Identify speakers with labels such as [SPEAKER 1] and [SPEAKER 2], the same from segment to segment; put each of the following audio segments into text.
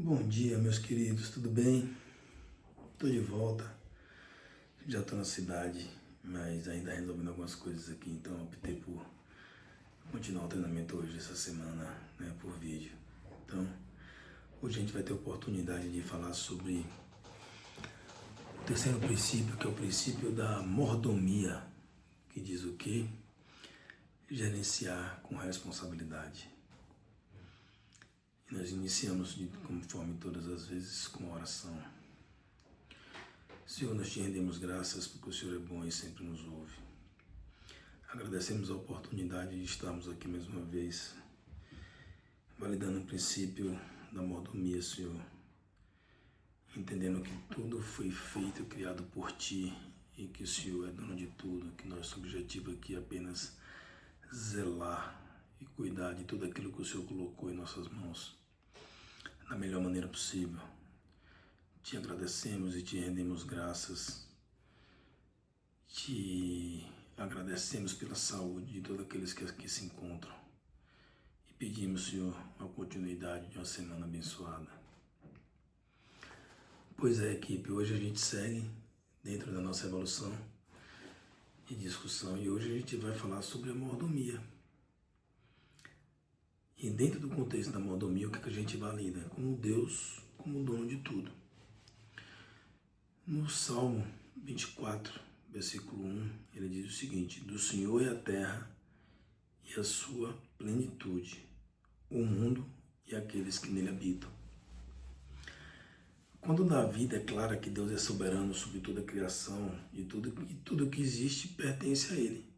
[SPEAKER 1] Bom dia, meus queridos, tudo bem? Estou de volta, já estou na cidade, mas ainda resolvendo algumas coisas aqui, então optei por continuar o treinamento hoje, essa semana, né, por vídeo. Então, hoje a gente vai ter a oportunidade de falar sobre o terceiro princípio, que é o princípio da mordomia, que diz o quê? Gerenciar com responsabilidade. E nós iniciamos, conforme todas as vezes, com oração. Senhor, nós te rendemos graças porque o Senhor é bom e sempre nos ouve. Agradecemos a oportunidade de estarmos aqui mais uma vez, validando o princípio da mordomia, Senhor, entendendo que tudo foi feito e criado por Ti e que o Senhor é dono de tudo, que nosso objetivo aqui é apenas zelar e cuidar de tudo aquilo que o Senhor colocou em nossas mãos, da melhor maneira possível. Te agradecemos e te rendemos graças. Te agradecemos pela saúde de todos aqueles que aqui se encontram. E pedimos, Senhor, uma continuidade de uma semana abençoada. Pois é, equipe, hoje a gente segue dentro da nossa evolução e discussão. E hoje a gente vai falar sobre a mordomia. E dentro do contexto da mordomia, o que a gente valida? Como Deus, como dono de tudo. No Salmo 24, versículo 1, ele diz o seguinte: do Senhor é a terra e a sua plenitude, o mundo e aqueles que nele habitam. Quando Davi declara que Deus é soberano sobre toda a criação e tudo que existe pertence a ele.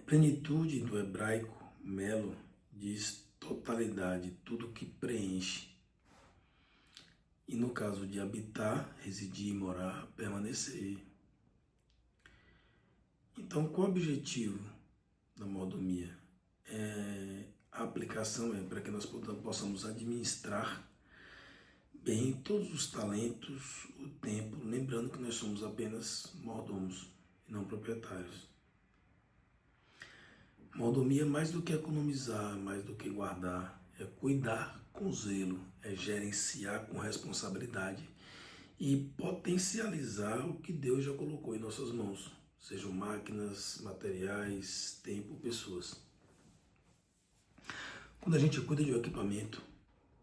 [SPEAKER 1] Plenitude do hebraico, melo, diz totalidade, tudo que preenche. E no caso de habitar, residir, morar, permanecer. Então, qual o objetivo da mordomia? A aplicação é para que nós possamos administrar bem todos os talentos, o tempo, lembrando que nós somos apenas mordomos e não proprietários. Mordomia é mais do que economizar, mais do que guardar, é cuidar com zelo, é gerenciar com responsabilidade e potencializar o que Deus já colocou em nossas mãos, sejam máquinas, materiais, tempo, pessoas. Quando a gente cuida de um equipamento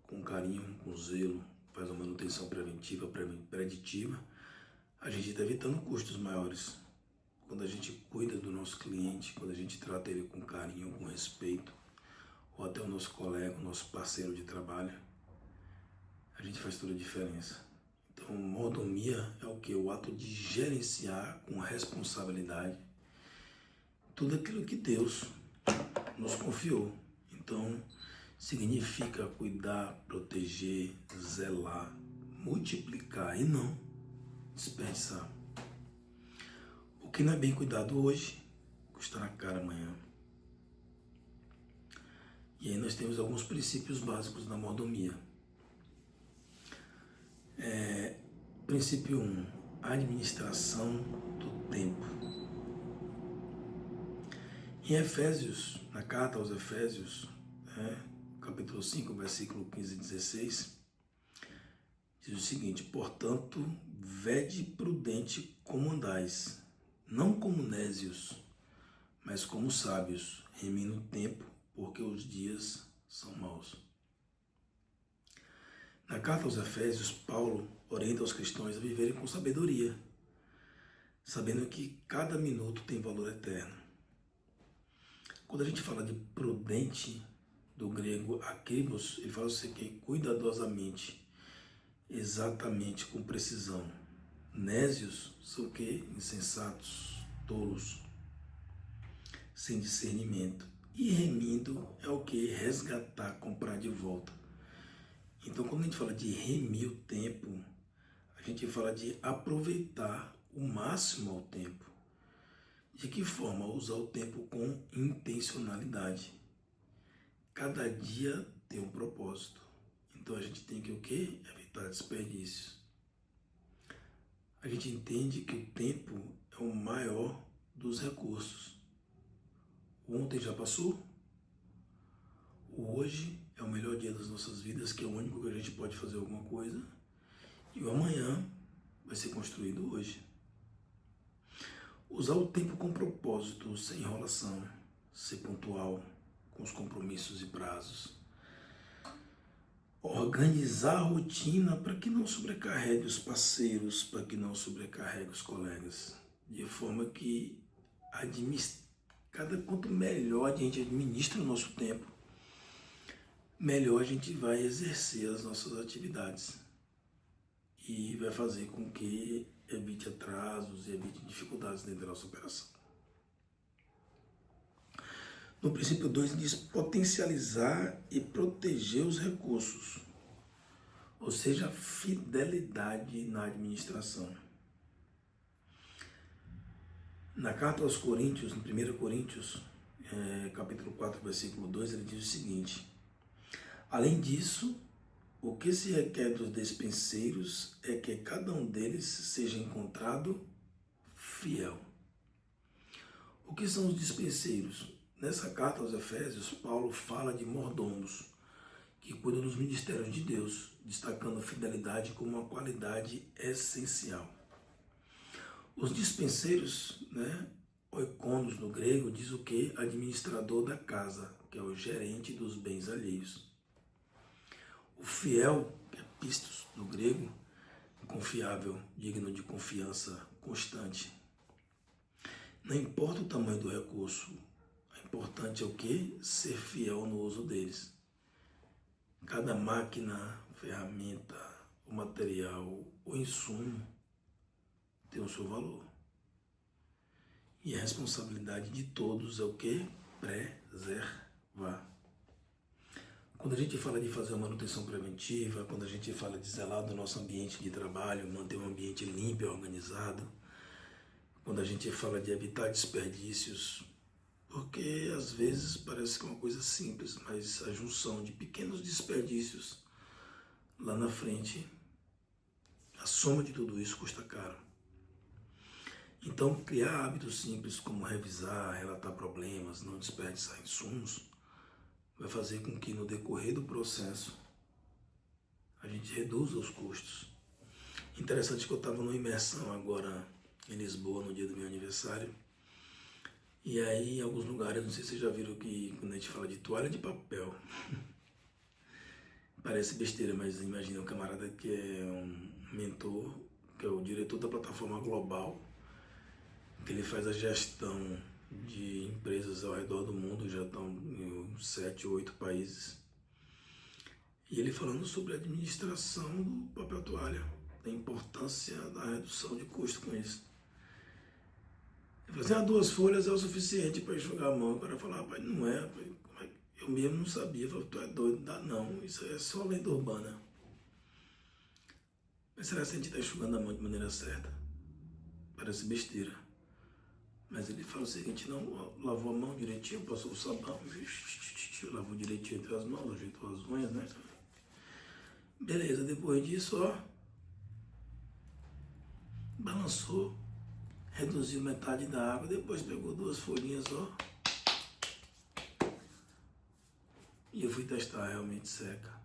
[SPEAKER 1] com carinho, com zelo, faz uma manutenção preventiva, preditiva, a gente está evitando custos maiores. Quando a gente cuida do nosso cliente, quando a gente trata ele com carinho, com respeito, ou até o nosso colega, o nosso parceiro de trabalho, a gente faz toda a diferença. Então, mordomia é o que? O ato de gerenciar com responsabilidade tudo aquilo que Deus nos confiou. Então, significa cuidar, proteger, zelar, multiplicar e não desperdiçar. O que não é bem cuidado hoje, custará caro amanhã. E aí nós temos alguns princípios básicos da mordomia. Princípio 1, administração do tempo. Em Efésios, na carta aos Efésios, capítulo 5, versículo 15 e 16, diz o seguinte: portanto, vede prudente como andais, não como nécios, mas como sábios, remindo o tempo, porque os dias são maus. Na carta aos Efésios, Paulo orienta os cristãos a viverem com sabedoria, sabendo que cada minuto tem valor eterno. Quando a gente fala de prudente, do grego akrimos, ele fala assim que cuidadosamente, exatamente, com precisão. Nésios são o quê? Insensatos, tolos, sem discernimento. E remindo é o que? Resgatar, comprar de volta. Então, quando a gente fala de remir o tempo, a gente fala de aproveitar o máximo ao tempo. De que forma? Usar o tempo com intencionalidade. Cada dia tem um propósito. Então, a gente tem que o quê? Evitar desperdícios. A gente entende que o tempo é o maior dos recursos. O ontem já passou, o hoje é o melhor dia das nossas vidas, que é o único que a gente pode fazer alguma coisa, e o amanhã vai ser construído hoje. Usar o tempo com propósito, sem enrolação, ser pontual com os compromissos e prazos. Organizar a rotina para que não sobrecarregue os parceiros, para que não sobrecarregue os colegas, de forma que quanto melhor a gente administra o nosso tempo, melhor a gente vai exercer as nossas atividades e vai fazer com que evite atrasos e evite dificuldades dentro da nossa operação. No princípio 2 diz potencializar e proteger os recursos, ou seja, fidelidade na administração. Na carta aos Coríntios, no 1 Coríntios, capítulo 4, versículo 2, ele diz o seguinte: além disso, o que se requer dos despenseiros é que cada um deles seja encontrado fiel. O que são os despenseiros? Nessa carta aos Efésios, Paulo fala de mordomos, que cuidam dos ministérios de Deus, destacando fidelidade como uma qualidade essencial. Os dispenseiros, oikonos no grego, diz o que? Administrador da casa, que é o gerente dos bens alheios. O fiel, que é pistos no grego, confiável, digno de confiança constante. Não importa o tamanho do recurso, o importante é o que? Ser fiel no uso deles. Cada máquina, ferramenta, o material, o insumo tem o seu valor. E a responsabilidade de todos é o que? Preservar. Quando a gente fala de fazer uma manutenção preventiva, quando a gente fala de zelar do nosso ambiente de trabalho, manter um ambiente limpo e organizado, quando a gente fala de evitar desperdícios, porque às vezes parece que é uma coisa simples, mas a junção de pequenos desperdícios lá na frente, a soma de tudo isso custa caro. Então, criar hábitos simples como revisar, relatar problemas, não desperdiçar insumos, vai fazer com que no decorrer do processo a gente reduza os custos. Interessante que eu estava numa imersão agora em Lisboa, no dia do meu aniversário, e aí em alguns lugares, não sei se vocês já viram que quando a gente fala de toalha de papel, parece besteira, mas imagina um camarada que é um mentor, que é o diretor da plataforma global, que ele faz a gestão de empresas ao redor do mundo, já estão em 7 ou 8 países. E ele falando sobre a administração do papel toalha, da importância da redução de custo com isso. Ele falou assim, 2 folhas é o suficiente para enxugar a mão. O cara falou, rapaz, não é, rapaz. Eu mesmo não sabia. Eu falei, tu é doido, não dá não, isso é só lenda urbana. Mas será que a gente está enxugando a mão de maneira certa? Parece besteira. Mas ele fala o seguinte, não, lavou a mão direitinho, passou o sabão, lavou direitinho entre as mãos, ajeitou as unhas, né? Beleza, depois disso, balançou, reduziu metade da água, depois pegou 2 folhinhas, e eu fui testar, realmente seca.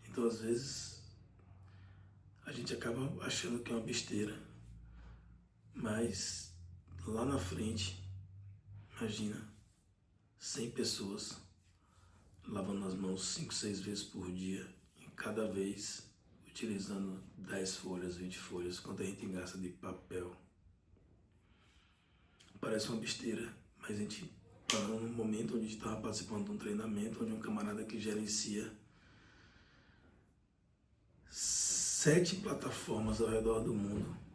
[SPEAKER 1] Então, às vezes, a gente acaba achando que é uma besteira, mas lá na frente, imagina, 100 pessoas lavando as mãos 5, 6 vezes por dia, e cada vez utilizando 10 folhas, 20 folhas, quanto a gente gasta de papel. Parece uma besteira, mas a gente parou num momento onde a gente estava participando de um treinamento, onde um camarada que gerencia 7 plataformas ao redor do mundo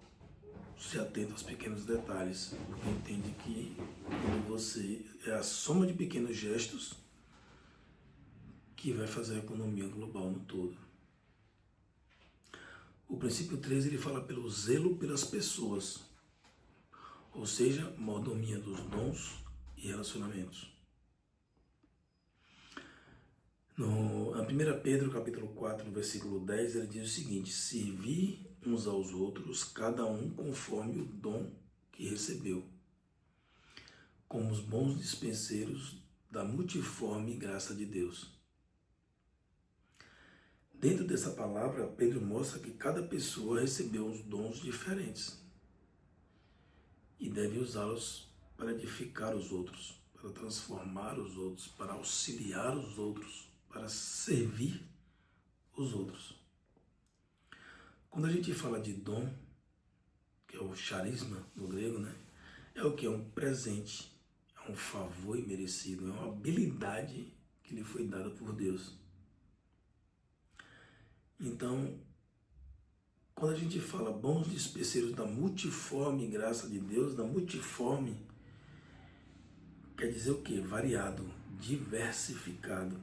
[SPEAKER 1] se atenta aos pequenos detalhes, porque entende que quando você é a soma de pequenos gestos que vai fazer a economia global no todo. O princípio 3 ele fala pelo zelo pelas pessoas, ou seja, mordomia dos dons e relacionamentos. Na 1 Pedro capítulo 4, versículo 10, ele diz o seguinte, servi uns aos outros, cada um conforme o dom que recebeu, como os bons dispenseiros da multiforme graça de Deus. dentro dessa palavra, Pedro mostra que cada pessoa recebeu uns dons diferentes e deve usá-los para edificar os outros, para transformar os outros, para auxiliar os outros, para servir os outros. Quando a gente fala de dom, que é o charisma no grego, né? É o que? É um presente, é um favor imerecido, é uma habilidade que lhe foi dada por Deus. Então, quando a gente fala bons despeceiros da multiforme graça de Deus, da multiforme, quer dizer o quê? Variado, diversificado.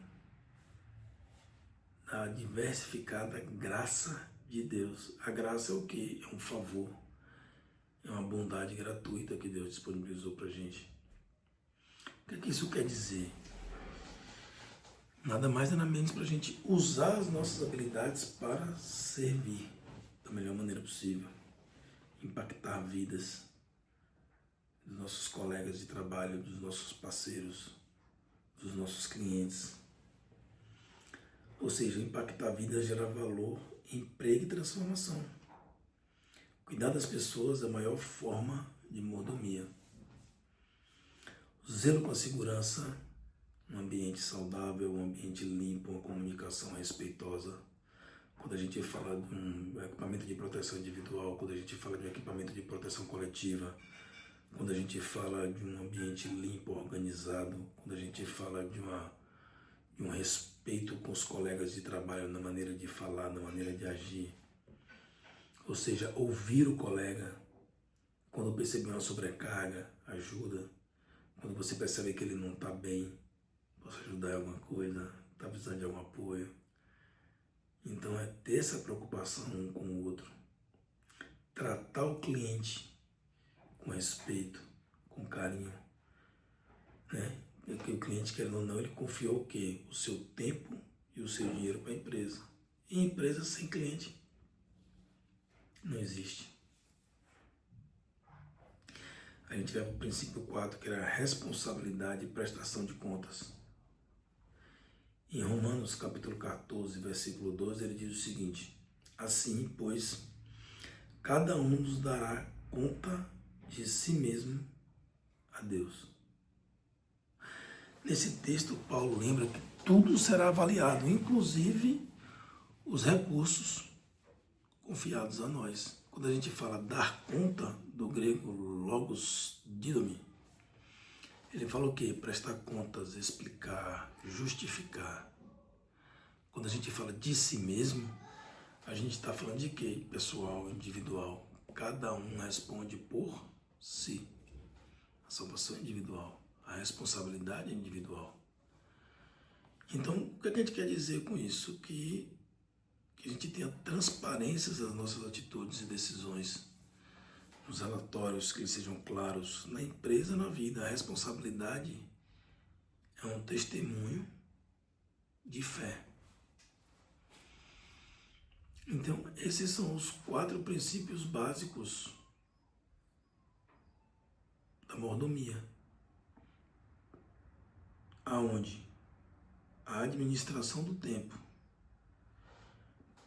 [SPEAKER 1] A diversificada graça de Deus. A graça é o quê? É um favor, é uma bondade gratuita que Deus disponibilizou para a gente. O que isso quer dizer? Nada mais nada menos para a gente usar as nossas habilidades para servir da melhor maneira possível, impactar vidas dos nossos colegas de trabalho, dos nossos parceiros, dos nossos clientes. Ou seja, impactar vidas, gerar valor, emprego e transformação. Cuidar das pessoas é a maior forma de mordomia. Zelo com a segurança, um ambiente saudável, um ambiente limpo, uma comunicação respeitosa. Quando a gente fala de um equipamento de proteção individual, quando a gente fala de um equipamento de proteção coletiva, quando a gente fala de um ambiente limpo, organizado, quando a gente fala de um respeito com os colegas de trabalho na maneira de falar, na maneira de agir. Ou seja, ouvir o colega, quando perceber uma sobrecarga, ajuda. Quando você percebe que ele não está bem, posso ajudar em alguma coisa, está precisando de algum apoio. Então é ter essa preocupação um com o outro. Tratar o cliente com respeito, com carinho, né? Porque o cliente, querendo ou não, ele confiou o quê? O seu tempo e o seu dinheiro para a empresa. E empresa sem cliente não existe. A gente vai para o princípio 4, que era a responsabilidade e prestação de contas. Em Romanos capítulo 14, versículo 12, ele diz o seguinte: assim, pois, cada um nos dará conta de si mesmo a Deus. Nesse texto, Paulo lembra que tudo será avaliado, inclusive os recursos confiados a nós. Quando a gente fala dar conta, do grego logos didomi, ele fala o quê? Prestar contas, explicar, justificar. Quando a gente fala de si mesmo, a gente está falando de quê? Pessoal, individual. Cada um responde por si. A salvação é individual. A responsabilidade é individual. Então, o que a gente quer dizer com isso? Que a gente tenha transparência das nossas atitudes e decisões, nos relatórios, que eles sejam claros, na empresa, na vida. A responsabilidade é um testemunho de fé. Então, esses são os 4 princípios básicos da mordomia. Aonde a administração do tempo,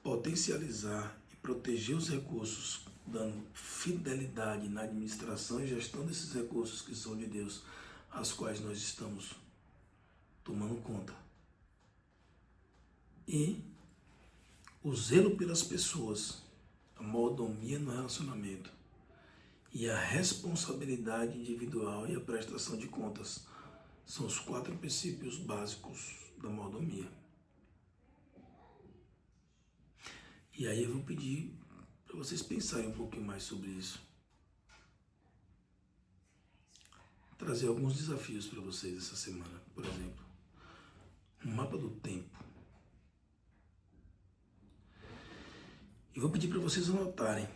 [SPEAKER 1] potencializar e proteger os recursos, dando fidelidade na administração e gestão desses recursos que são de Deus, as quais nós estamos tomando conta. E o zelo pelas pessoas, a mordomia no relacionamento e a responsabilidade individual e a prestação de contas são os 4 princípios básicos da mordomia. E aí eu vou pedir para vocês pensarem um pouquinho mais sobre isso. Trazer alguns desafios para vocês essa semana. Por exemplo, um mapa do tempo. E vou pedir para vocês anotarem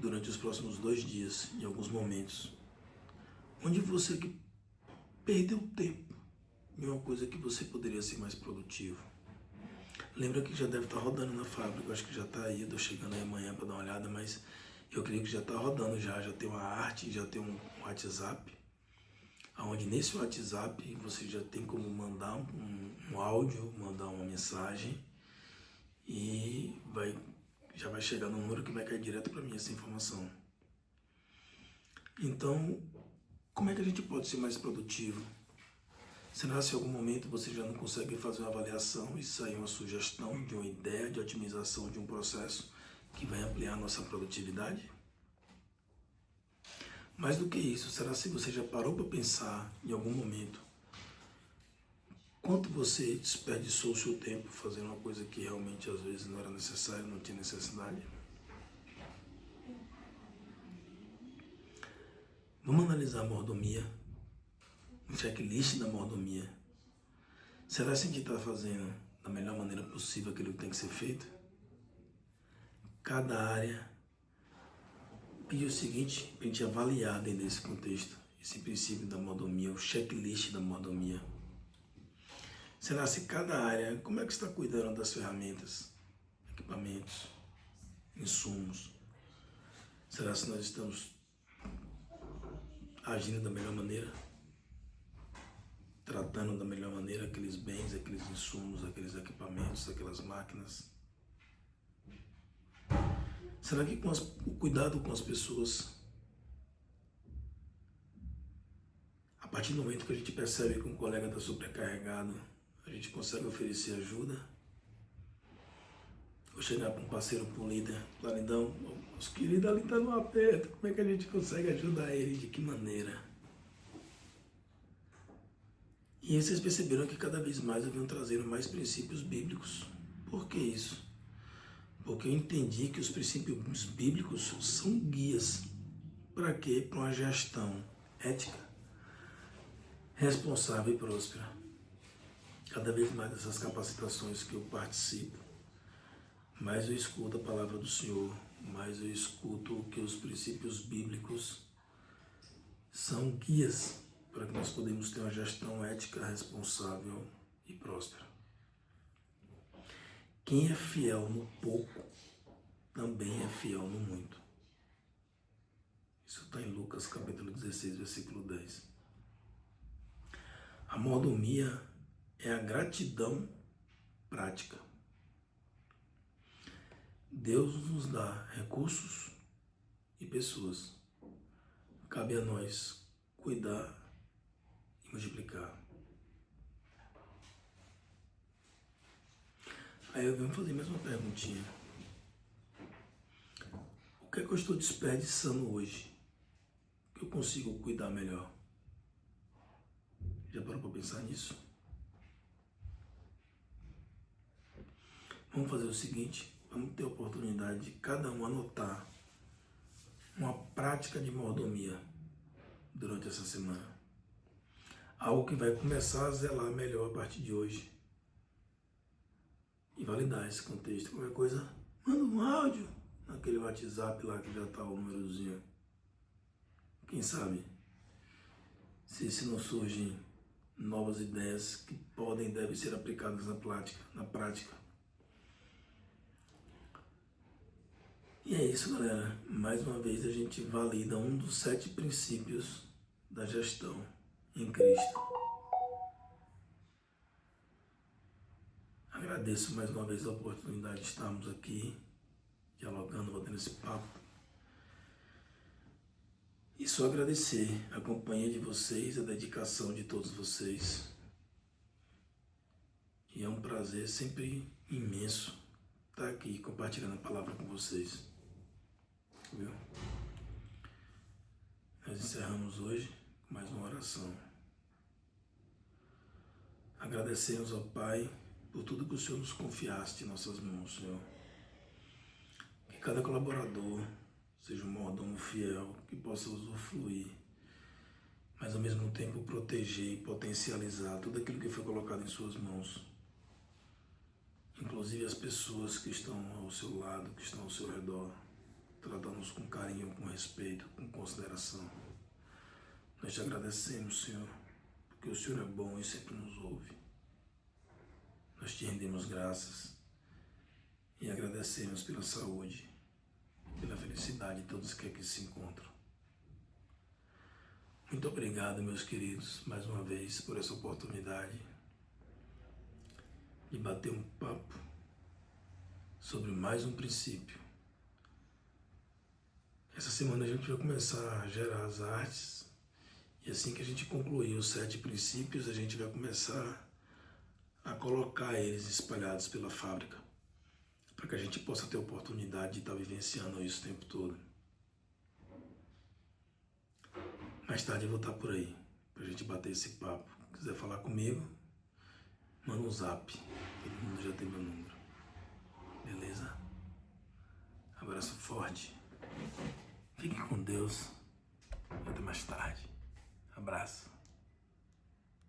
[SPEAKER 1] durante os próximos 2 dias, em alguns momentos, onde você perdeu tempo em uma coisa que você poderia ser mais produtivo. Lembra que já deve estar rodando na fábrica, eu acho que já está aí, eu estou chegando aí amanhã para dar uma olhada, mas eu creio que já está rodando já tem uma arte, já tem um WhatsApp, onde nesse WhatsApp você já tem como mandar um áudio, mandar uma mensagem e já vai chegar no número que vai cair direto para mim essa informação. Então, como é que a gente pode ser mais produtivo? Será se em algum momento você já não consegue fazer uma avaliação e sair uma sugestão de uma ideia de otimização de um processo que vai ampliar a nossa produtividade? Mais do que isso, será se você já parou para pensar em algum momento quanto você desperdiçou o seu tempo fazendo uma coisa que realmente às vezes não era necessária, não tinha necessidade? Vamos analisar a mordomia, um checklist da mordomia. Será que a gente está fazendo da melhor maneira possível aquilo que tem que ser feito? Cada área pediu o seguinte, para a gente avaliar dentro desse contexto, esse princípio da mordomia, o checklist da mordomia. Será se cada área, como é que está cuidando das ferramentas, equipamentos, insumos? Será se nós estamos agindo da melhor maneira? Tratando da melhor maneira aqueles bens, aqueles insumos, aqueles equipamentos, aquelas máquinas? Será que o cuidado com as pessoas, a partir do momento que a gente percebe que um colega está sobrecarregado, a gente consegue oferecer ajuda? Ou chegar para um parceiro, para um líder, Claridão, os queridos ali estão no aperto, como é que a gente consegue ajudar ele, de que maneira? E vocês perceberam que cada vez mais eu venho trazendo mais princípios bíblicos. Por que isso? Porque eu entendi que os princípios bíblicos são guias. Para quê? Para uma gestão ética, responsável e próspera. Cada vez mais dessas capacitações que eu participo, mais eu escuto a palavra do Senhor, mais eu escuto que os princípios bíblicos são guias para que nós podemos ter uma gestão ética, responsável e próspera. Quem é fiel no pouco, também é fiel no muito. Isso está em Lucas capítulo 16, versículo 10. A mordomia é a gratidão prática. Deus nos dá recursos e pessoas. Cabe a nós cuidar e multiplicar. Aí eu venho fazer mais uma perguntinha. O que é que eu estou desperdiçando hoje que eu consigo cuidar melhor? Já parou para pensar nisso? Vamos fazer o seguinte, vamos ter a oportunidade de cada um anotar uma prática de mordomia durante essa semana. Algo que vai começar a zelar melhor a partir de hoje. E validar esse contexto. Qualquer coisa, manda um áudio naquele WhatsApp lá que já está o númerozinho. Quem sabe, se não surgem novas ideias que podem e devem ser aplicadas na prática. E é isso, galera. Mais uma vez a gente valida um dos 7 princípios da gestão em Cristo. Agradeço mais uma vez a oportunidade de estarmos aqui, dialogando, batendo esse papo. E só agradecer a companhia de vocês, a dedicação de todos vocês. E é um prazer sempre imenso estar aqui compartilhando a palavra com vocês. Viu? Nós encerramos hoje com mais uma oração. Agradecemos ao Pai por tudo que o Senhor nos confiaste em nossas mãos, Senhor. Que cada colaborador seja um mordomo fiel, que possa usufruir, mas ao mesmo tempo proteger e potencializar tudo aquilo que foi colocado em suas mãos. Inclusive as pessoas que estão ao seu lado, que estão ao seu redor, tratando-nos com carinho, com respeito, com consideração. Nós te agradecemos, Senhor, porque o Senhor é bom e sempre nos ouve. Nós te rendemos graças e agradecemos pela saúde, pela felicidade de todos que aqui se encontram. Muito obrigado, meus queridos, mais uma vez por essa oportunidade de bater um papo sobre mais um princípio. Essa semana a gente vai começar a gerar as artes e assim que a gente concluir os 7 princípios, a gente vai começar a colocar eles espalhados pela fábrica, para que a gente possa ter a oportunidade de estar vivenciando isso o tempo todo. Mais tarde eu vou estar por aí, para a gente bater esse papo. Se quiser falar comigo, manda um zap, todo mundo já tem meu número. Beleza? Abraço forte. Fiquem com Deus. Até mais tarde. Abraço.